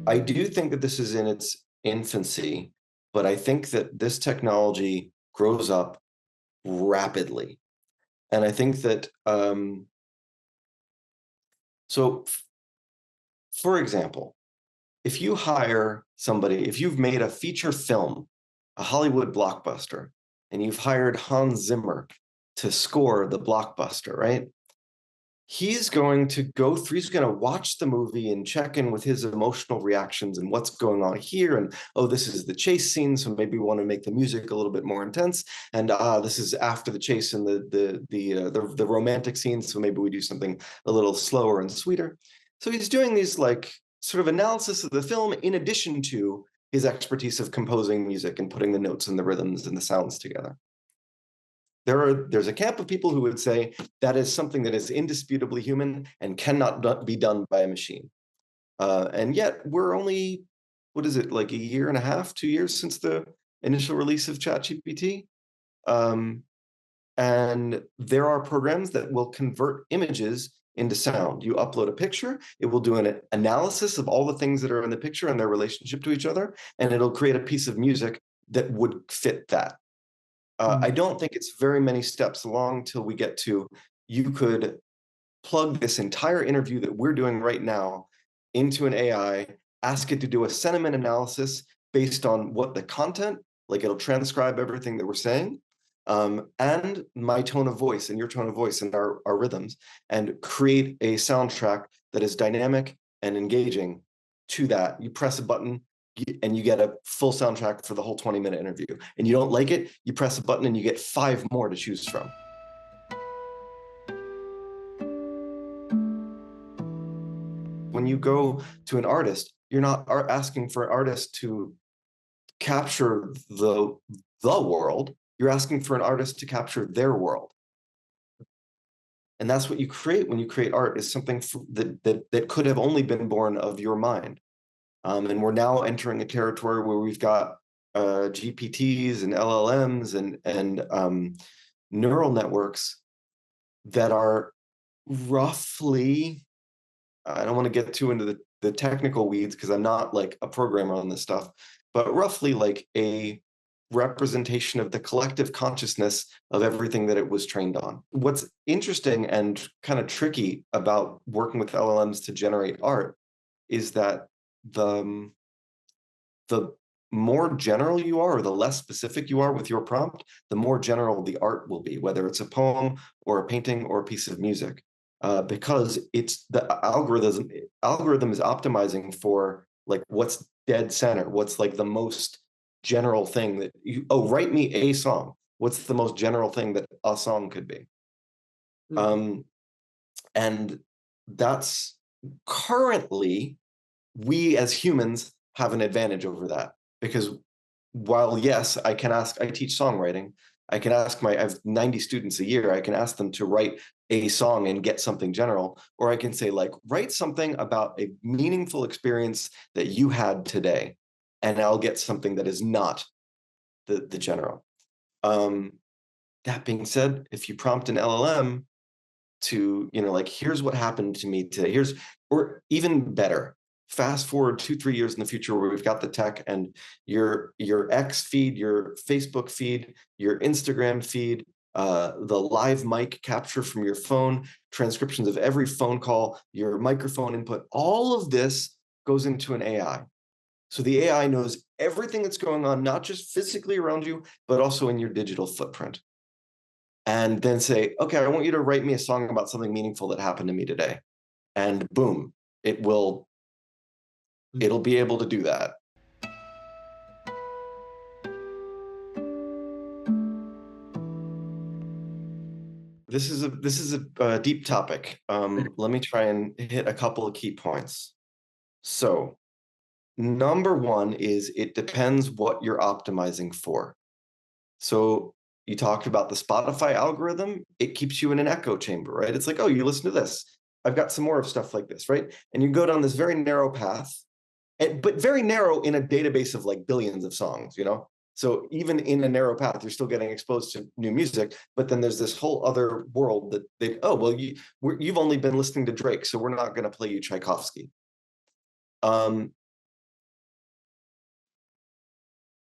I do think that this is in its infancy, but I think that this technology grows up rapidly. And I think that, so for example, if you hire somebody, if you've made a feature film, a Hollywood blockbuster, and you've hired Hans Zimmer to score the blockbuster, right? He's going to go through, he's going to watch the movie and check in with his emotional reactions and what's going on here. And oh, this is the chase scene, so maybe we want to make the music a little bit more intense. And this is after the chase and the romantic scene, so maybe we do something a little slower and sweeter. So he's doing these like sort of analysis of the film in addition to his expertise of composing music and putting the notes and the rhythms and the sounds together. There's a camp of people who would say that is something that is indisputably human and cannot be done by a machine. And yet we're only, what is it, like a year and a half, 2 years since the initial release of ChatGPT. Um, and there are programs that will convert images into sound. You upload a picture, it will do an analysis of all the things that are in the picture and their relationship to each other, and it'll create a piece of music that would fit that. I don't think it's very many steps along till we get to, you could plug this entire interview that we're doing right now into an AI, ask it to do a sentiment analysis based on what the content, like it'll transcribe everything that we're saying, and my tone of voice and your tone of voice and our rhythms, and create a soundtrack that is dynamic and engaging to that. You press a button, and you get a full soundtrack for the whole 20-minute interview. And you don't like it, you press a button and you get 5 more to choose from. When you go to an artist, you're not asking for an artist to capture the world, you're asking for an artist to capture their world. And that's what you create when you create art, is something that could have only been born of your mind. And we're now entering a territory where we've got GPTs and LLMs and neural networks that are roughly, I don't want to get too into the technical weeds because I'm not like a programmer on this stuff, but roughly like a representation of the collective consciousness of everything that it was trained on. What's interesting and kind of tricky about working with LLMs to generate art is that the the more general you are, or the less specific you are with your prompt, the more general the art will be, whether it's a poem or a painting or a piece of music, because it's the algorithm is optimizing for like what's dead center, what's like the most general thing that you, oh, write me a song. What's the most general thing that a song could be? Mhm. Um, and that's currently, we as humans have an advantage over that, because while yes, I teach songwriting, I have 90 students a year, I can ask them to write a song and get something general, or I can say like, write something about a meaningful experience that you had today, and I'll get something that is not the general. Um, that being said, if you prompt an LLM to, like, here's what happened to me today, or even better, fast forward 2 3 years in the future where we've got the tech, and your X feed, your Facebook feed, your Instagram feed, the live mic capture from your phone, transcriptions of every phone call, your microphone input, all of this goes into an AI. So the AI knows everything that's going on, not just physically around you, but also in your digital footprint, and then say, okay, I want you to write me a song about something meaningful that happened to me today. And boom, it'll be able to do that. This is a deep topic. Let me try and hit a couple of key points. So number one is, it depends what you're optimizing for. So you talked about the Spotify algorithm. It keeps you in an echo chamber, right? It's like, oh, you listen to this, I've got some more of stuff like this, right? And you go down this very narrow path, but very narrow in a database of like billions of songs. So even in a narrow path, you're still getting exposed to new music, but then there's this whole other world that oh, well, you've only been listening to Drake, so we're not going to play you Tchaikovsky. um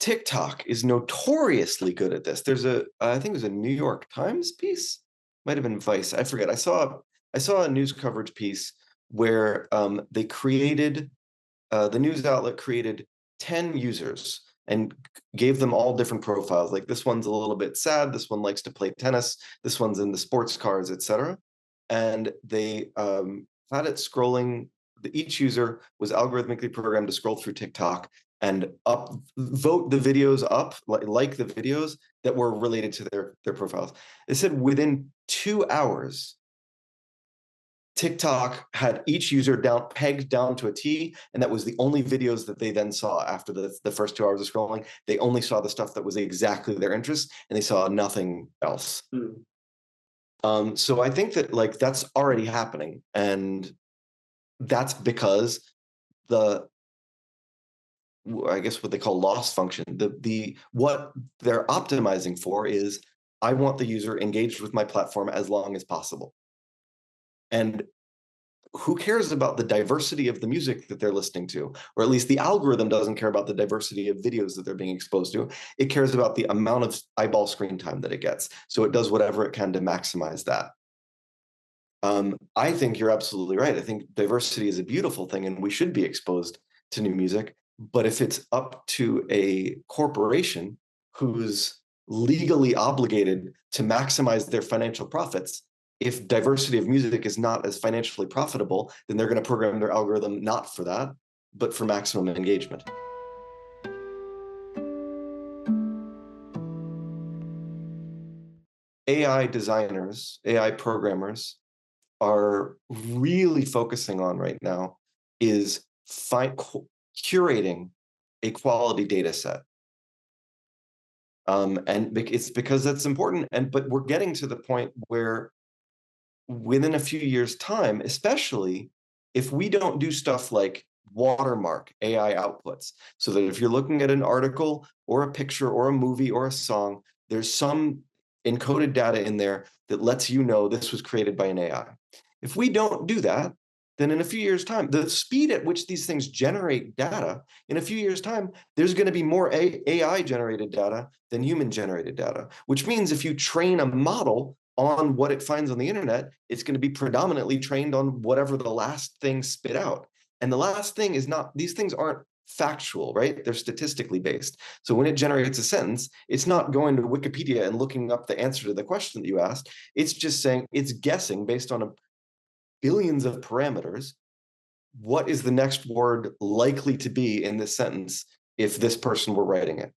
TikTok is notoriously good at this. There's I think it was a New York Times piece, might have been Vice, I forget. I saw a news coverage piece where they created, the news outlet created 10 users and gave them all different profiles. Like, this one's a little bit sad, this one likes to play tennis, this one's into sports cars, etc. And they had it scrolling. Each user was algorithmically programmed to scroll through TikTok and vote the videos up, like the videos that were related to their profiles. They said within 2 hours, TikTok had each user pegged down to a T, and that was the only videos that they then saw after the first 2 hours of scrolling. They only saw the stuff that was exactly their interest, and they saw nothing else. So I think that, like, that's already happening, and that's because I guess what they call loss function, what they're optimizing for is, I want the user engaged with my platform as long as possible. And who cares about the diversity of the music that they're listening to? Or at least the algorithm doesn't care about the diversity of videos that they're being exposed to. It cares about the amount of eyeball screen time that it gets. So it does whatever it can to maximize that. I think you're absolutely right. I think diversity is a beautiful thing, and we should be exposed to new music. But if it's up to a corporation who's legally obligated to maximize their financial profits, if diversity of music is not as financially profitable, then they're going to program their algorithm not for that, but for maximum engagement. AI designers, AI programmers are really focusing on right now is curating a quality data set. And it's because that's important. But we're getting to the point where within a few years' time, especially if we don't do stuff like watermark AI outputs, so that if you're looking at an article or a picture or a movie or a song, there's some encoded data in there that lets you know this was created by an AI. If we don't do that, then in a few years' time, the speed at which these things generate data, in a few years' time, there's going to be more AI-generated data than human-generated data, which means if you train a model on what it finds on the internet, it's going to be predominantly trained on whatever the last thing spit out. And the last thing is not, these things aren't factual, right? They're statistically based. So when it generates a sentence, it's not going to Wikipedia and looking up the answer to the question that you asked. It's just saying, it's guessing based on billions of parameters, what is the next word likely to be in this sentence if this person were writing it?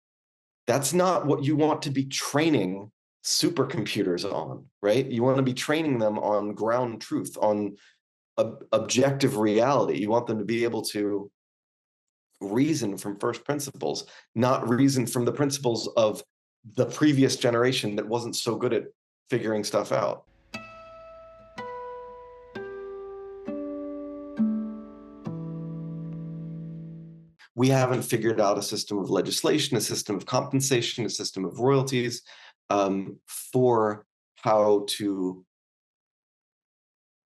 That's not what you want to be training supercomputers on, right? You want to be training them on ground truth, on objective reality. You want them to be able to reason from first principles, not reason from the principles of the previous generation that wasn't so good at figuring stuff out. We haven't figured out a system of legislation, a system of compensation, a system of royalties for how to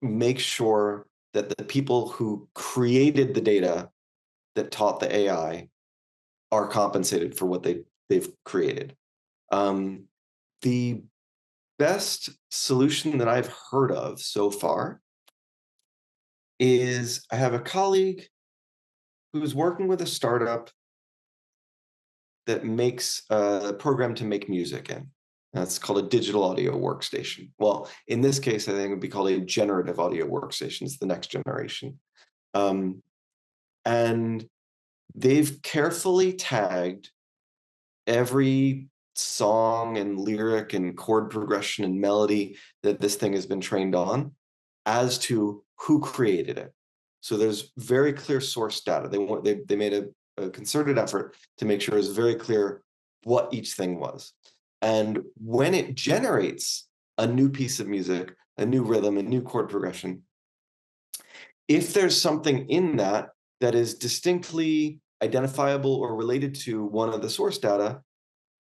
make sure that the people who created the data that taught the AI are compensated for what they've created. The best solution that I've heard of so far is, I have a colleague who's working with a startup that makes a program to make music in. That's called a digital audio workstation. Well, in this case, I think it would be called a generative audio workstation. It's the next generation. And they've carefully tagged every song and lyric and chord progression and melody that this thing has been trained on as to who created it. So there's very clear source data. They made a concerted effort to make sure it's very clear what each thing was. And when it generates a new piece of music, a new rhythm, a new chord progression, if there's something in that that is distinctly identifiable or related to one of the source data,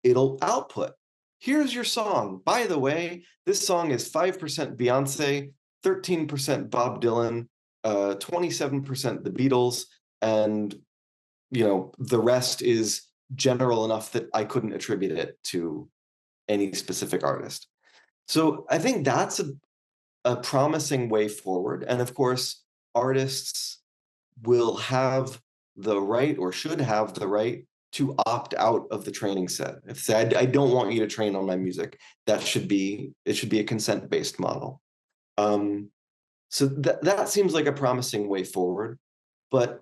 it'll output. Here's your song. By the way, this song is 5% Beyonce, 13% Bob Dylan, 27% the Beatles, and the rest is general enough that I couldn't attribute it to any specific artist. So I think that's a promising way forward. And of course, artists will have the right, or should have the right, to opt out of the training set. If say, I don't want you to train on my music, it should be a consent-based model. So that seems like a promising way forward. But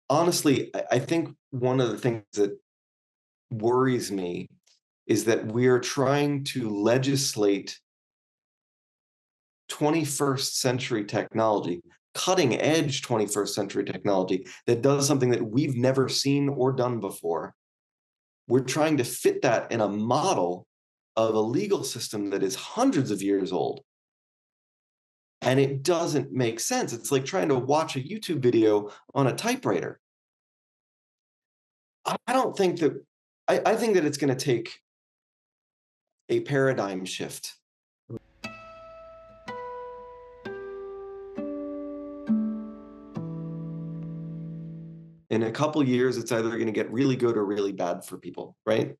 honestly, I think one of the things that worries me is that we're trying to legislate 21st century technology, cutting edge 21st century technology that does something that we've never seen or done before. We're trying to fit that in a model of a legal system that is hundreds of years old. And it doesn't make sense. It's like trying to watch a YouTube video on a typewriter. I don't think that, I think that it's going to take a paradigm shift. In a couple years, it's either going to get really good or really bad for people, right?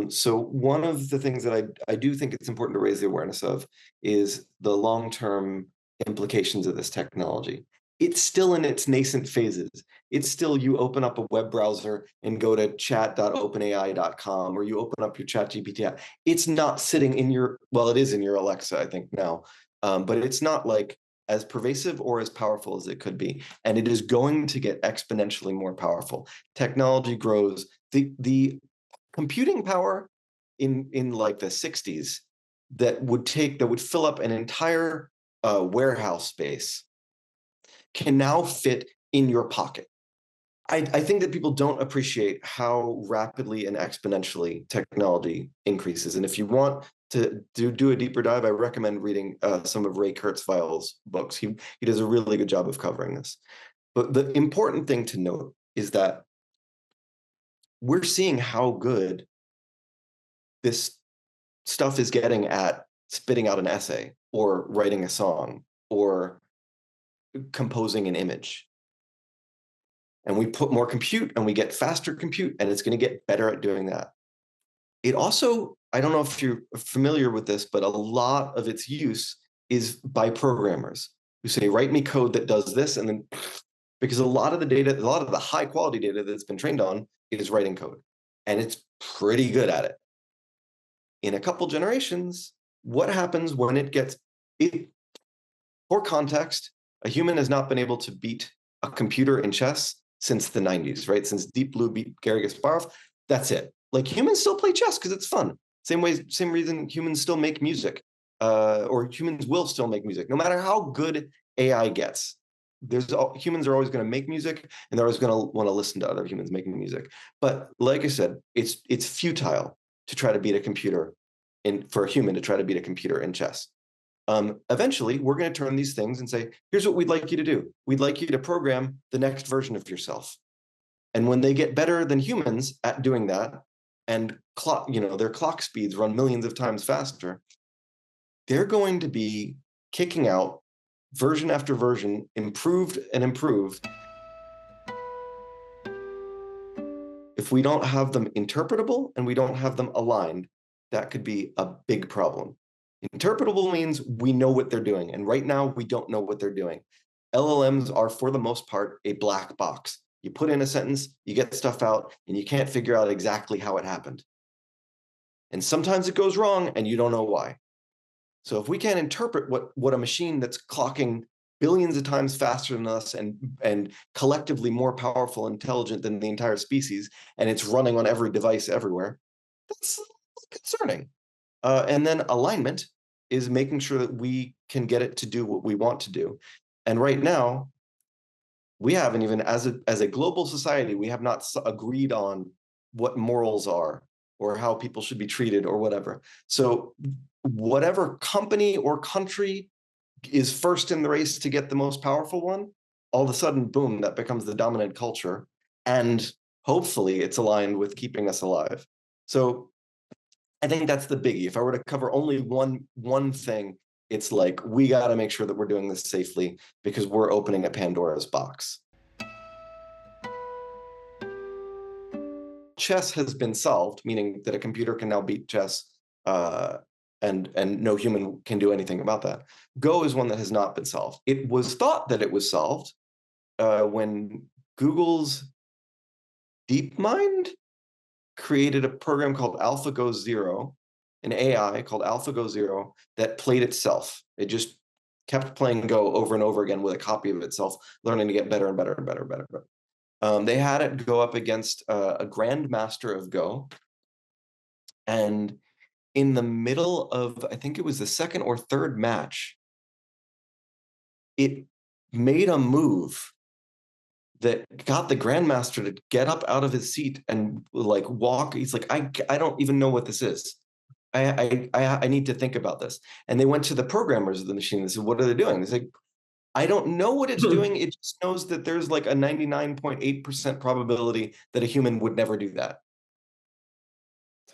So one of the things that I do think it's important to raise the awareness of is the long-term implications of this technology. It's still in its nascent phases. It's still, you open up a web browser and go to chat.openai.com, or you open up your ChatGPT app. It's not sitting in your, well, it is in your Alexa, I think now, but it's not like as pervasive or as powerful as it could be. And it is going to get exponentially more powerful. Technology grows. The computing power in like the 60s that would fill up an entire warehouse space can now fit in your pocket. I think that people don't appreciate how rapidly and exponentially technology increases. And if you want to do a deeper dive, I recommend reading some of Ray Kurzweil's books. He does a really good job of covering this. But the important thing to note is that we're seeing how good this stuff is getting at spitting out an essay or writing a song or composing an image. And we put more compute and we get faster compute, and it's going to get better at doing that. It also, I don't know if you're familiar with this, but a lot of its use is by programmers who say, write me code that does this. And then, because a lot of the data, a lot of the high quality data that's been trained on is writing code, and it's pretty good at it. In a couple generations, what happens when it gets, for context, a human has not been able to beat a computer in chess since the 90s, right? Since Deep Blue beat Garry Kasparov, that's it. Like, humans still play chess because it's fun. Same reason humans still make music, or humans will still make music, no matter how good AI gets. Humans are always going to make music, and they're always going to want to listen to other humans making music. But like I said, it's futile to try to beat a computer for a human to try to beat a computer in chess. Eventually, we're going to turn these things and say, here's what we'd like you to do. We'd like you to program the next version of yourself. And when they get better than humans at doing that, and their clock speeds run millions of times faster, they're going to be kicking out version after version, improved and improved. If we don't have them interpretable and we don't have them aligned, that could be a big problem. Interpretable means we know what they're doing, and right now we don't know what they're doing. LLMs are, for the most part, a black box. You put in a sentence, you get stuff out, and you can't figure out exactly how it happened. And sometimes it goes wrong, and you don't know why. So if we can't interpret what a machine that's clocking billions of times faster than us and collectively more powerful and intelligent than the entire species, and it's running on every device everywhere, that's concerning. And then alignment is making sure that we can get it to do what we want to do. And right now, we haven't even, as a global society, we have not agreed on what morals are or how people should be treated or whatever. So whatever company or country is first in the race to get the most powerful one, all of a sudden, boom, that becomes the dominant culture. And hopefully it's aligned with keeping us alive. So I think that's the biggie. If I were to cover only one thing, it's like, we got to make sure that we're doing this safely, because we're opening a Pandora's box. chess has been solved, meaning that a computer can now beat chess, and no human can do anything about that. Go is one that has not been solved. It was thought that it was solved when Google's DeepMind created a program called AlphaGo Zero, an AI called AlphaGo Zero that played itself. It just kept playing Go over and over again with a copy of itself, learning to get better and better and better and better. They had it go up against a grandmaster of Go, and in the middle of, I think it was the second or third match, it made a move that got the grandmaster to get up out of his seat and like walk. He's like, I don't even know what this is. I need to think about this. And they went to the programmers of the machine and said, what are they doing? They said, I don't know what it's doing. It just knows that there's like a 99.8% probability that a human would never do that.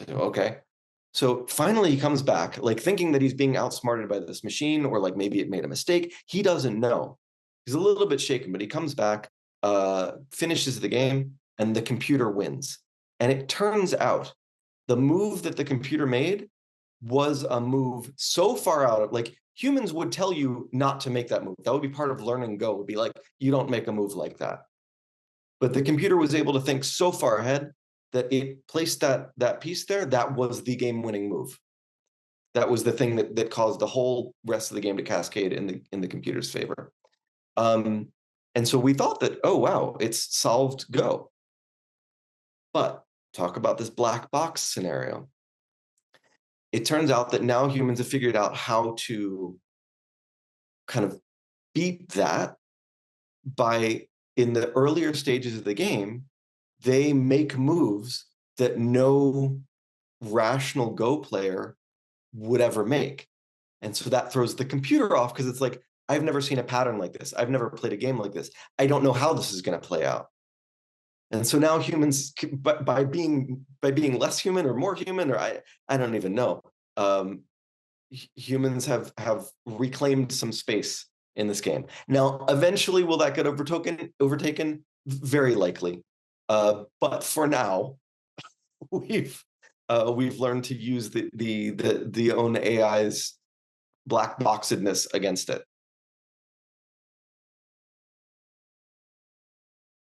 So, okay. So finally he comes back, like thinking that he's being outsmarted by this machine, or like maybe it made a mistake. He doesn't know. He's a little bit shaken, but he comes back, finishes the game, and the computer wins. And it turns out the move that the computer made was a move so far out of, like, humans would tell you not to make that move. That would be part of learning Go, would be like, you don't make a move like that. But the computer was able to think so far ahead that it placed that piece there. That was the game-winning move. That was the thing that caused the whole rest of the game to cascade in the computer's favor. And so we thought that, oh wow, it's solved Go. But talk about this black box scenario. It turns out that now humans have figured out how to kind of beat that by, in the earlier stages of the game, they make moves that no rational Go player would ever make. And so that throws the computer off, because it's like, I've never seen a pattern like this. I've never played a game like this. I don't know how this is going to play out. And so now humans, by being less human or more human, or I don't even know, humans have reclaimed some space in this game. Now, eventually, will that get overtaken? Very likely. But for now, we've learned to use the own AI's black boxedness against it.